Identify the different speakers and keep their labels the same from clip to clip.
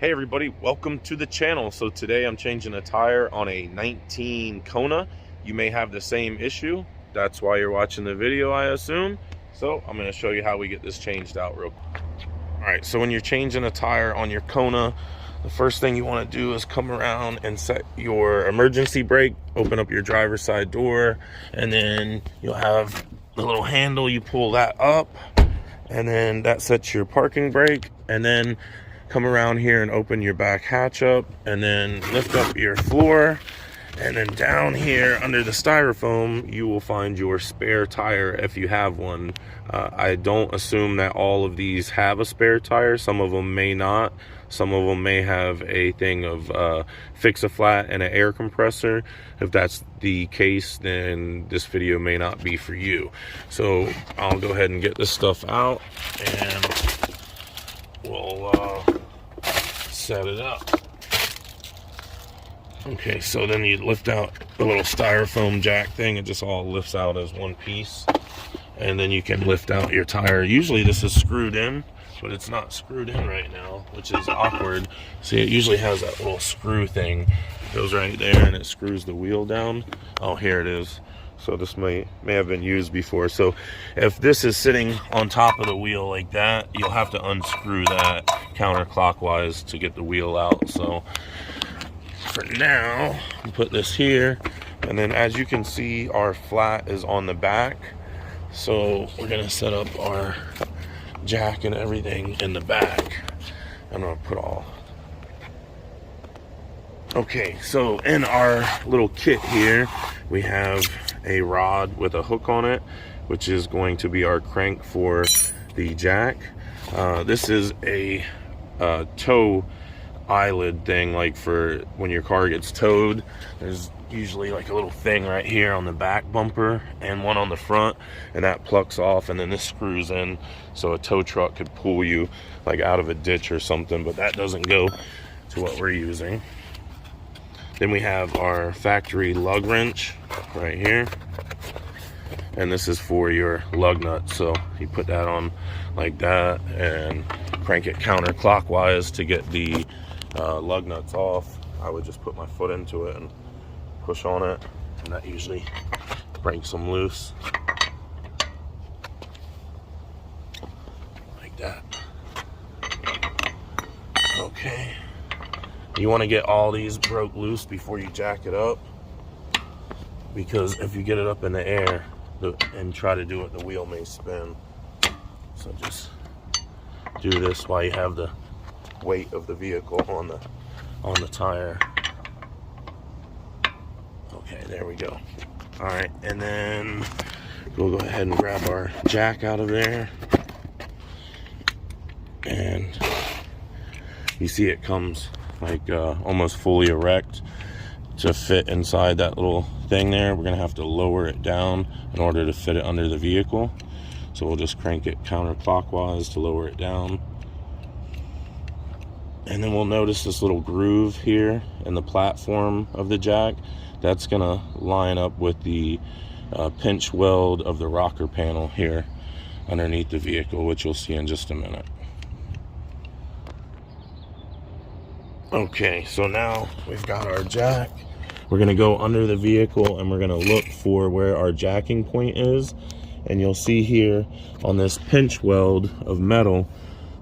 Speaker 1: Hey everybody, welcome to the channel. So today I'm changing a tire on a 19 Kona. You may have the same issue. That's why you're watching the video, I assume. So I'm going to show you how we get this changed out real quick. Alright, so when you're changing a tire on your Kona, the first thing you want to do is come around and set your emergency brake, open up your driver's side door, and then you'll have the little handle. You pull that up, and then that sets your parking brake, and then come around here and open your back hatch up, and then lift up your floor, and then down here under the styrofoam you will find your spare tire if you have one. I don't assume that all of these have a spare tire. Some of them may not. Some of them may have a thing of fix a flat and an air compressor. If that's the case, then this video may not be for you. So I'll go ahead and get this stuff out and we'll set it up. Okay, so then you lift out the little styrofoam jack thing. It just all lifts out as one piece, and then you can lift out your tire. Usually this is screwed in, but it's not screwed in right now, which is awkward. See, it usually has that little screw thing. It goes right there and it screws the wheel down. Oh, here it is. So this may have been used before. So if this is sitting on top of the wheel like that, you'll have to unscrew that counterclockwise to get the wheel out. So for now, I'll put this here, and then as you can see, our flat is on the back. So we're gonna set up our jack and everything in the back. I'm gonna put all. Okay, so in our little kit here, we have a rod with a hook on it, which is going to be our crank for the jack. This is a tow eyelid thing, like for when your car gets towed. There's usually like a little thing right here on the back bumper and one on the front, and that plucks off, and then this screws in so a tow truck could pull you like out of a ditch or something, but that doesn't go to what we're using. Then we have our factory lug wrench right here, and this is for your lug nut. So you put that on like that and crank it counterclockwise to get the lug nuts off. I would just put my foot into it and push on it, and that usually breaks them loose like that. Okay, you want to get all these broke loose before you jack it up, because if you get it up in the air and try to do it, the wheel may spin. So just do this while you have the weight of the vehicle on the tire. Okay, there we go. All right, and then we'll go ahead and grab our jack out of there, and you see it comes like almost fully erect. To fit inside that little thing there, we're gonna have to lower it down in order to fit it under the vehicle. So we'll just crank it counterclockwise to lower it down. And then we'll notice this little groove here in the platform of the jack. That's gonna line up with the pinch weld of the rocker panel here underneath the vehicle, which you'll see in just a minute. Okay, so now we've got our jack. We're gonna go under the vehicle and we're gonna look for where our jacking point is. And you'll see here on this pinch weld of metal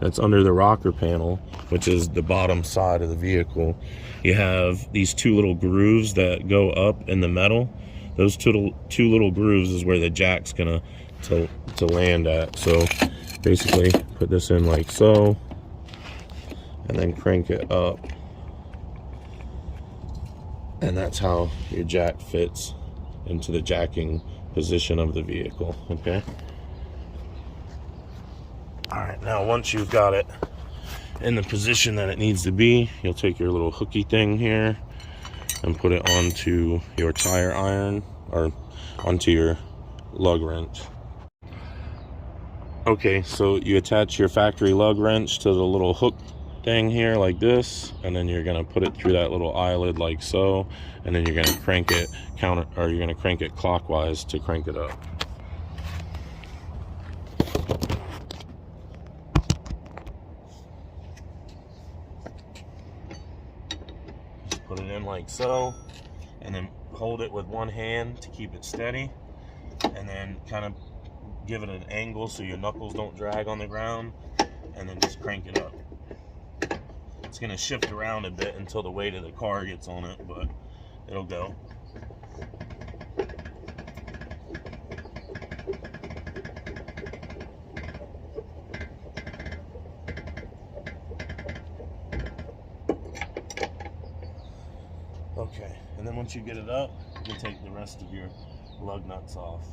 Speaker 1: that's under the rocker panel, which is the bottom side of the vehicle, you have these two little grooves that go up in the metal. Those two little grooves is where the jack's gonna to land at. So basically put this in like so, and then crank it up, and that's how your jack fits into the jacking position of the vehicle. Okay, all right, now once you've got it in the position that it needs to be, you'll take your little hooky thing here and put it onto your tire iron, or onto your lug wrench. Okay, so you attach your factory lug wrench to the little hook thing here like this, and then you're gonna put it through that little eyelid like so, and then you're gonna crank it you're gonna crank it clockwise to crank it up. Put it in like so, and then hold it with one hand to keep it steady, and then kind of give it an angle so your knuckles don't drag on the ground, and then just crank it up. It's going to shift around a bit until the weight of the car gets on it, but it'll go. Okay, and then once you get it up, you can take the rest of your lug nuts off.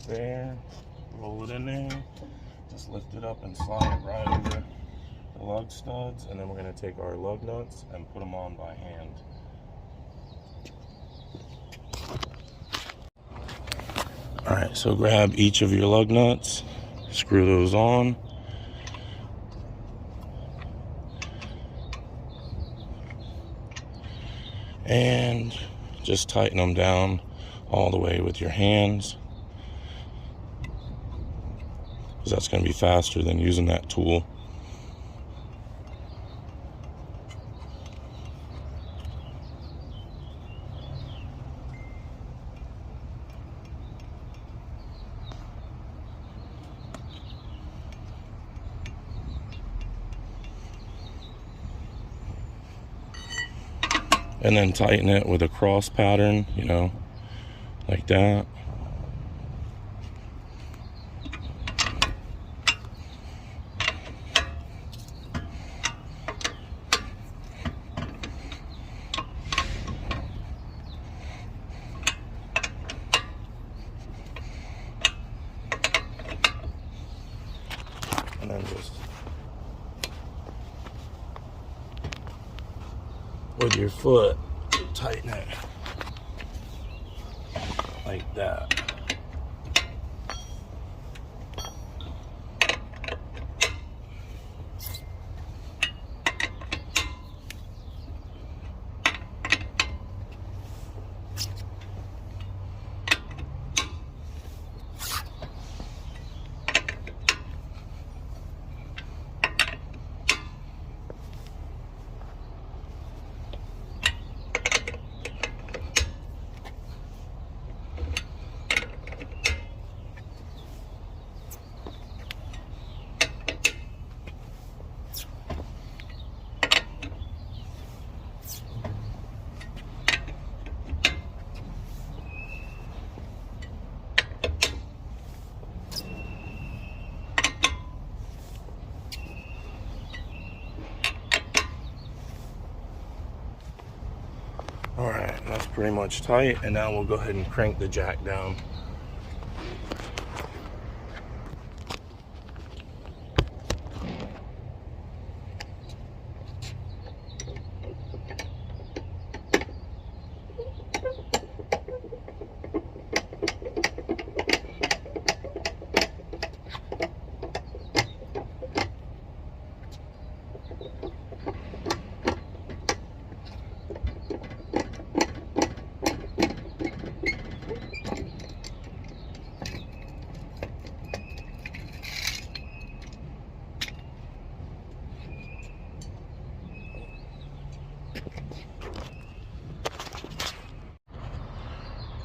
Speaker 1: There, roll it in there, just lift it up and slide it right over the lug studs, and then we're going to take our lug nuts and put them on by hand. Alright, so grab each of your lug nuts, screw those on, and just tighten them down all the way with your hands, because that's going to be faster than using that tool. And then tighten it with a cross pattern, you know, like that. And then just with your foot, tighten it like that. Alright, that's pretty much tight, and now we'll go ahead and crank the jack down.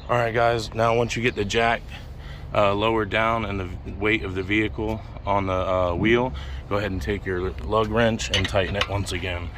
Speaker 1: Alright guys, now once you get the jack lowered down and the weight of the vehicle on the wheel, go ahead and take your lug wrench and tighten it once again.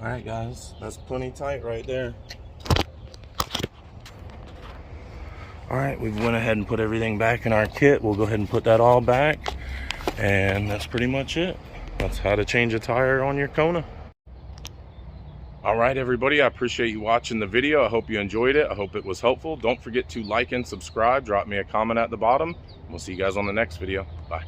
Speaker 1: All right, guys, that's plenty tight right there. All right, we went ahead and put everything back in our kit. We'll go ahead and put that all back, and that's pretty much it. That's how to change a tire on your Kona. All right, everybody, I appreciate you watching the video. I hope you enjoyed it. I hope it was helpful. Don't forget to like and subscribe. Drop me a comment at the bottom. We'll see you guys on the next video. Bye.